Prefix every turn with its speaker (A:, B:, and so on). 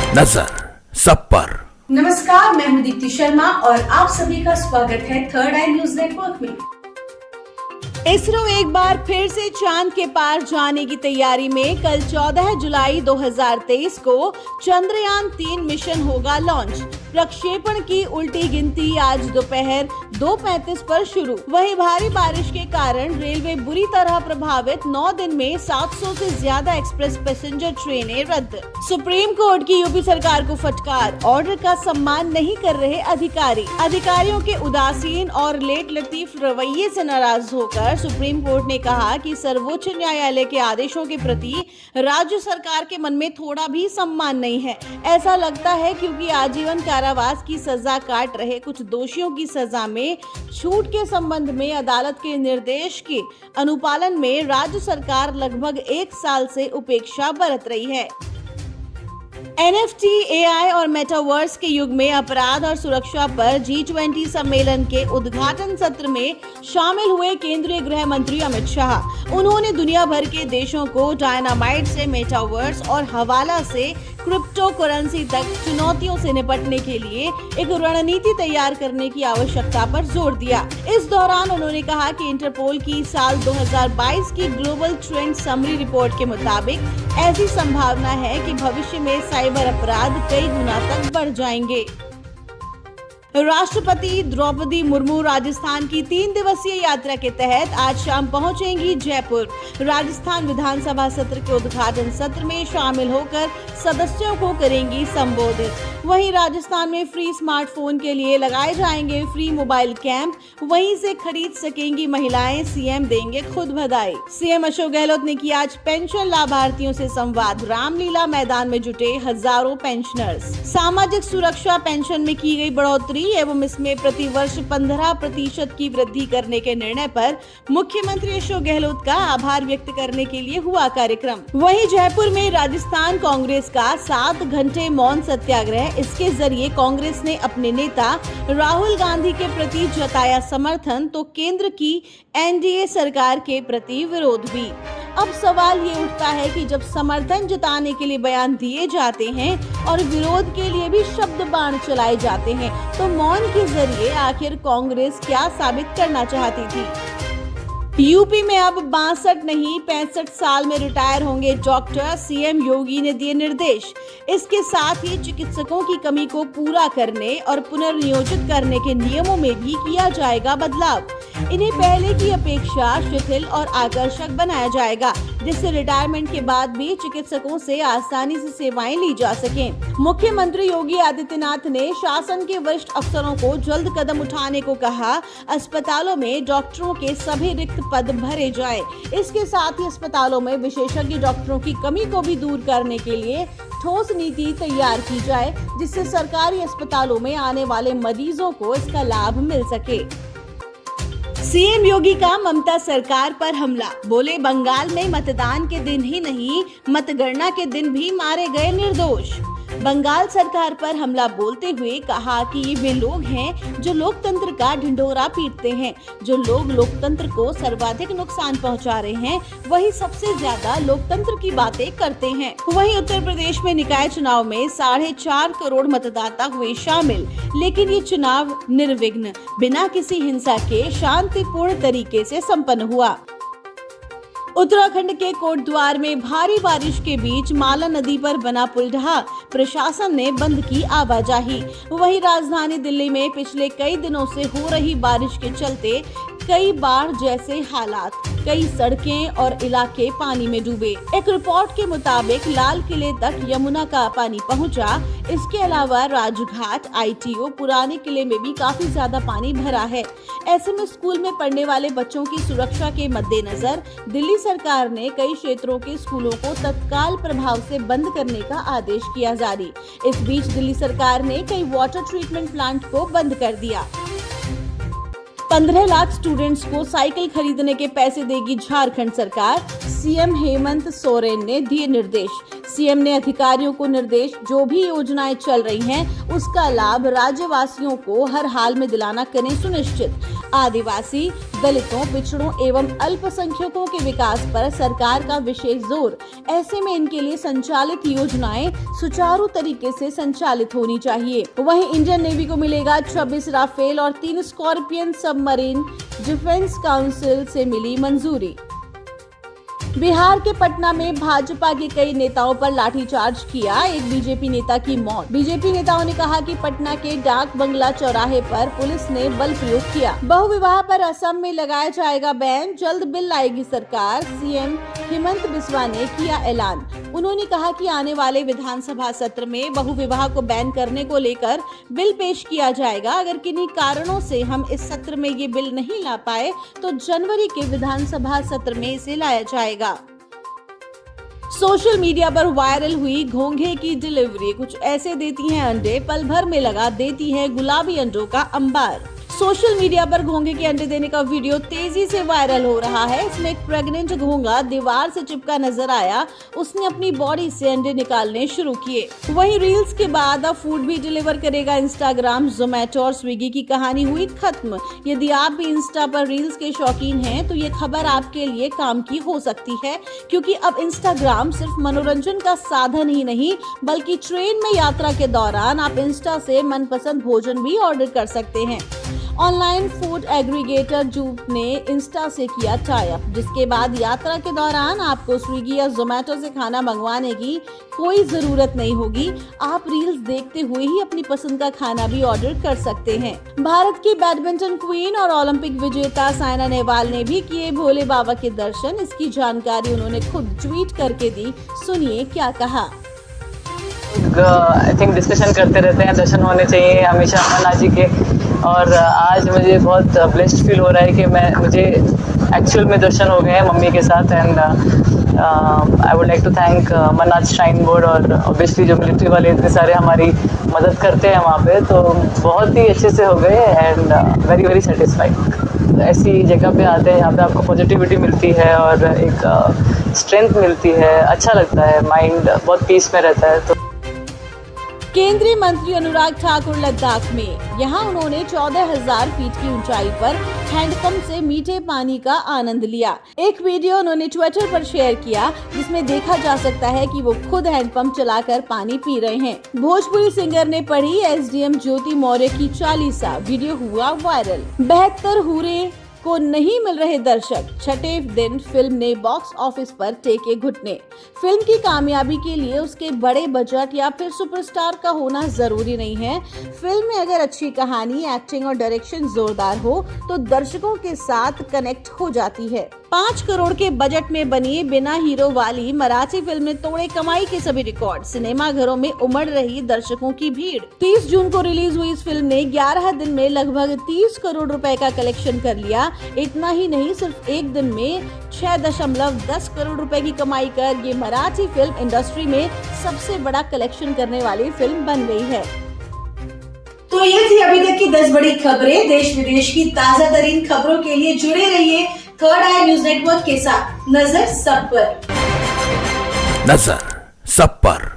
A: नजर सब पर।
B: नमस्कार, मैं हूं दीप्ति शर्मा और आप सभी का स्वागत है थर्ड आई न्यूज नेटवर्क में। इसरो एक बार फिर से चांद के पार जाने की तैयारी में। कल 14 जुलाई 2023 को चंद्रयान 3 मिशन होगा लॉन्च। प्रक्षेपण की उल्टी गिनती आज दोपहर 2:35 पर शुरू। वहीं भारी बारिश के कारण रेलवे बुरी तरह प्रभावित। 9 दिन में 700 से ज्यादा एक्सप्रेस पैसेंजर ट्रेनें रद्द। सुप्रीम कोर्ट की यूपी सरकार को फटकार। ऑर्डर का सम्मान नहीं कर रहे अधिकारी। अधिकारियों के उदासीन और लेट लतीफ रवैये से नाराज होकर सुप्रीम कोर्ट ने कहा कि सर्वोच्च न्यायालय के आदेशों के प्रति राज्य सरकार के मन में थोड़ा भी सम्मान नहीं है। ऐसा लगता है क्योंकि आजीवन कारावास की सजा काट रहे कुछ दोषियों की सजा में छूट के संबंध में अदालत के निर्देश के अनुपालन में राज्य सरकार लगभग 1 साल से उपेक्षा बरत रही है। NFT, AI और मेटावर्स के युग में अपराध और सुरक्षा पर G20 सम्मेलन के उद्घाटन सत्र में शामिल हुए केंद्रीय गृह मंत्री अमित शाह। उन्होंने दुनिया भर के देशों को डायनामाइट से मेटावर्स और हवाला से क्रिप्टो करेंसी तक चुनौतियों से निपटने के लिए एक रणनीति तैयार करने की आवश्यकता पर जोर दिया। इस दौरान उन्होंने कहा कि इंटरपोल की साल 2022 की ग्लोबल ट्रेंड समरी रिपोर्ट के मुताबिक ऐसी संभावना है कि भविष्य में साइबर अपराध कई गुना तक बढ़ जाएंगे। राष्ट्रपति द्रौपदी मुर्मू राजस्थान की 3 दिवसीय यात्रा के तहत आज शाम पहुंचेंगी जयपुर। राजस्थान विधानसभा सत्र के उद्घाटन सत्र में शामिल होकर सदस्यों को करेंगी संबोधित। वहीं राजस्थान में फ्री स्मार्टफोन के लिए लगाए जाएंगे फ्री मोबाइल कैंप। वहीं से खरीद सकेंगी महिलाएं। सीएम देंगे खुद बधाई। सीएम अशोक गहलोत ने किया आज पेंशन लाभार्थियों से संवाद। रामलीला मैदान में जुटे हजारों पेंशनर्स। सामाजिक सुरक्षा पेंशन में की गई बढ़ोतरी एवं इसमें प्रति वर्ष 15% की वृद्धि करने के निर्णय पर मुख्यमंत्री अशोक गहलोत का आभार व्यक्त करने के लिए हुआ कार्यक्रम। वहीं जयपुर में राजस्थान कांग्रेस का 7 घंटे मौन सत्याग्रह। इसके जरिए कांग्रेस ने अपने नेता राहुल गांधी के प्रति जताया समर्थन तो केंद्र की एनडीए सरकार के प्रति विरोध भी। अब सवाल ये उठता है कि जब समर्थन जताने के लिए बयान दिए जाते हैं और विरोध के लिए भी शब्द बाण चलाए जाते हैं तो मौन के जरिए आखिर कांग्रेस क्या साबित करना चाहती थी। यूपी में अब 62 नहीं 65 साल में रिटायर होंगे डॉक्टर। सीएम योगी ने दिए निर्देश। इसके साथ ही चिकित्सकों की कमी को पूरा करने और पुनर्नियोजित करने के नियमों में भी किया जाएगा बदलाव। इन्हें पहले की अपेक्षा शिथिल और आकर्षक बनाया जाएगा जिससे रिटायरमेंट के बाद भी चिकित्सकों से आसानी से सेवाएं ली जा सकें। मुख्यमंत्री योगी आदित्यनाथ ने शासन के वरिष्ठ अफसरों को जल्द कदम उठाने को कहा। अस्पतालों में डॉक्टरों के सभी रिक्त पद भरे जाए। इसके साथ ही अस्पतालों में विशेषज्ञ डॉक्टरों की कमी को भी दूर करने के लिए ठोस नीति तैयार की जाए जिससे सरकारी अस्पतालों में आने वाले मरीजों को इसका लाभ मिल सके। सीएम योगी का ममता सरकार पर हमला। बोले बंगाल में मतदान के दिन ही नहीं मतगणना के दिन भी मारे गए निर्दोष। बंगाल सरकार पर हमला बोलते हुए कहा कि ये वे लोग हैं जो लोकतंत्र का ढिंढोरा पीटते हैं। जो लोग लोकतंत्र को सर्वाधिक नुकसान पहुंचा रहे हैं वही सबसे ज्यादा लोकतंत्र की बातें करते हैं। वहीं उत्तर प्रदेश में निकाय चुनाव में 4.5 करोड़ मतदाता हुए शामिल लेकिन ये चुनाव निर्विघ्न बिना किसी हिंसा के शांतिपूर्ण तरीके से संपन्न हुआ। उत्तराखंड के कोटद्वार में भारी बारिश के बीच माला नदी पर बना पुल ढहा। प्रशासन ने बंद की आवाजाही। वहीं राजधानी दिल्ली में पिछले कई दिनों से हो रही बारिश के चलते कई बार जैसे हालात। कई सड़कें और इलाके पानी में डूबे। एक रिपोर्ट के मुताबिक लाल किले तक यमुना का पानी पहुंचा। इसके अलावा राजघाट, ITO, पुराने किले में भी काफी ज्यादा पानी भरा है। ऐसे में स्कूल में पढ़ने वाले बच्चों की सुरक्षा के मद्देनजर दिल्ली सरकार ने कई क्षेत्रों के स्कूलों को तत्काल प्रभाव से बंद करने का आदेश किया जारी। इस बीच दिल्ली सरकार ने कई वाटर ट्रीटमेंट प्लांट को बंद कर दिया। 15 लाख स्टूडेंट्स को साइकिल खरीदने के पैसे देगी झारखंड सरकार। सीएम हेमंत सोरेन ने दिए निर्देश। सीएम ने अधिकारियों को निर्देश जो भी योजनाएं चल रही हैं उसका लाभ राज्यवासियों को हर हाल में दिलाना करें सुनिश्चित। आदिवासी, दलितों, पिछड़ों एवं अल्पसंख्यकों के विकास पर सरकार का विशेष जोर। ऐसे में इनके लिए संचालित योजनाएं सुचारू तरीके से संचालित होनी चाहिए। वहीं इंडियन नेवी को मिलेगा 26 राफेल और 3 स्कॉर्पियन सबमरीन। डिफेंस काउंसिल से मिली मंजूरी। बिहार के पटना में भाजपा के कई नेताओं पर लाठीचार्ज किया, एक बीजेपी नेता की मौत। बीजेपी नेताओं ने कहा कि पटना के डाक बंगला चौराहे पर पुलिस ने बल प्रयोग किया। बहुविवाह पर असम में लगाया जाएगा बैन, जल्द बिल लाएगी सरकार। सीएम हेमंत बिस्वा ने किया ऐलान। उन्होंने कहा कि आने वाले विधानसभा सत्र में बहुविवाह को बैन करने को लेकर बिल पेश किया जाएगा। अगर किन्हीं कारणों से हम इस सत्र में ये बिल नहीं ला पाए तो जनवरी के विधानसभा सत्र में इसे लाया जाएगा। सोशल मीडिया पर वायरल हुई घोंघे की डिलीवरी। कुछ ऐसे देती हैं अंडे, पल भर में लगा देती हैं गुलाबी अंडों का अंबार। सोशल मीडिया पर घोंघे के अंडे देने का वीडियो तेजी से वायरल हो रहा है। इसमें एक प्रेग्नेंट घोंघा दीवार से चिपका नजर आया। उसने अपनी बॉडी से अंडे निकालने शुरू किए। वहीं रील्स के बाद अब फूड भी डिलीवर करेगा इंस्टाग्राम, जोमेटो और स्विगी की कहानी हुई खत्म। यदि आप भी इंस्टा पर रील्स के शौकीन हैं तो ये खबर आपके लिए काम की हो सकती है, क्योंकि अब इंस्टाग्राम सिर्फ मनोरंजन का साधन ही नहीं बल्कि ट्रेन में यात्रा के दौरान आप इंस्टा से मनपसंद भोजन भी ऑर्डर कर सकते हैं। ऑनलाइन फूड एग्रीगेटर जूप ने इंस्टा से किया टाई अप, जिसके बाद यात्रा के दौरान आपको स्विगी या जोमेटो से खाना मंगवाने की कोई जरूरत नहीं होगी। आप रील्स देखते हुए ही अपनी पसंद का खाना भी ऑर्डर कर सकते हैं। भारत की बैडमिंटन क्वीन और ओलंपिक विजेता साइना नेहवाल ने भी किए भोले बाबा के दर्शन। इसकी जानकारी उन्होंने खुद ट्वीट करके दी। सुनिए क्या कहा।
C: आई थिंक डिस्कशन करते रहते हैं, दर्शन होने चाहिए हमेशा अमरनाथ जी के। और आज मुझे बहुत ब्लेस्ड फील हो रहा है कि मुझे एक्चुअल में दर्शन हो गए हैं मम्मी के साथ। And I would like to thank Amarnath shrine board और ऑब्वियसली जो मिलिट्री वाले इतने सारे हमारी मदद करते हैं वहाँ पे, तो बहुत ही अच्छे से हो गए एंड वेरी वेरी सेटिस्फाइड। ऐसी जगह पे आते हैं, यहाँ पे आपको पॉजिटिविटी मिलती है और एक स्ट्रेंथ मिलती है, अच्छा लगता है, माइंड बहुत पीस में रहता है। तो
B: केंद्रीय मंत्री अनुराग ठाकुर लद्दाख में, यहाँ उन्होंने 14,000 फीट की ऊंचाई पर हैंडपंप से मीठे पानी का आनंद लिया। एक वीडियो उन्होंने ट्विटर पर शेयर किया जिसमें देखा जा सकता है कि वो खुद हैंडपंप चलाकर पानी पी रहे हैं। भोजपुरी सिंगर ने पढ़ी एसडीएम ज्योति मौर्य की चालीसा, वीडियो हुआ वायरल। 72 हुर्रे को नहीं मिल रहे दर्शक, छठे दिन फिल्म ने बॉक्स ऑफिस पर टेके घुटने। फिल्म की कामयाबी के लिए उसके बड़े बजट या फिर सुपरस्टार का होना जरूरी नहीं है। फिल्म में अगर अच्छी कहानी, एक्टिंग और डायरेक्शन जोरदार हो तो दर्शकों के साथ कनेक्ट हो जाती है। 5 करोड़ के बजट में बनी बिना हीरो वाली मराठी फिल्म ने तोड़े कमाई के सभी रिकॉर्ड। सिनेमा घरों में उमड़ रही दर्शकों की भीड़। 30 जून को रिलीज हुई इस फिल्म ने 11 दिन में लगभग 30 करोड़ रुपए का कलेक्शन कर लिया। इतना ही नहीं, सिर्फ एक दिन में 6.10 करोड़ रुपए की कमाई कर ये मराठी फिल्म इंडस्ट्री में सबसे बड़ा कलेक्शन करने वाली फिल्म बन गई है।
D: तो ये थी अभी तक की 10 बड़ी खबरें। देश विदेश की ताजा तरीन खबरों के लिए जुड़े रहिए थर्ड आई न्यूज नेटवर्क के साथ। नजर सब पर।
A: नजर सब पर।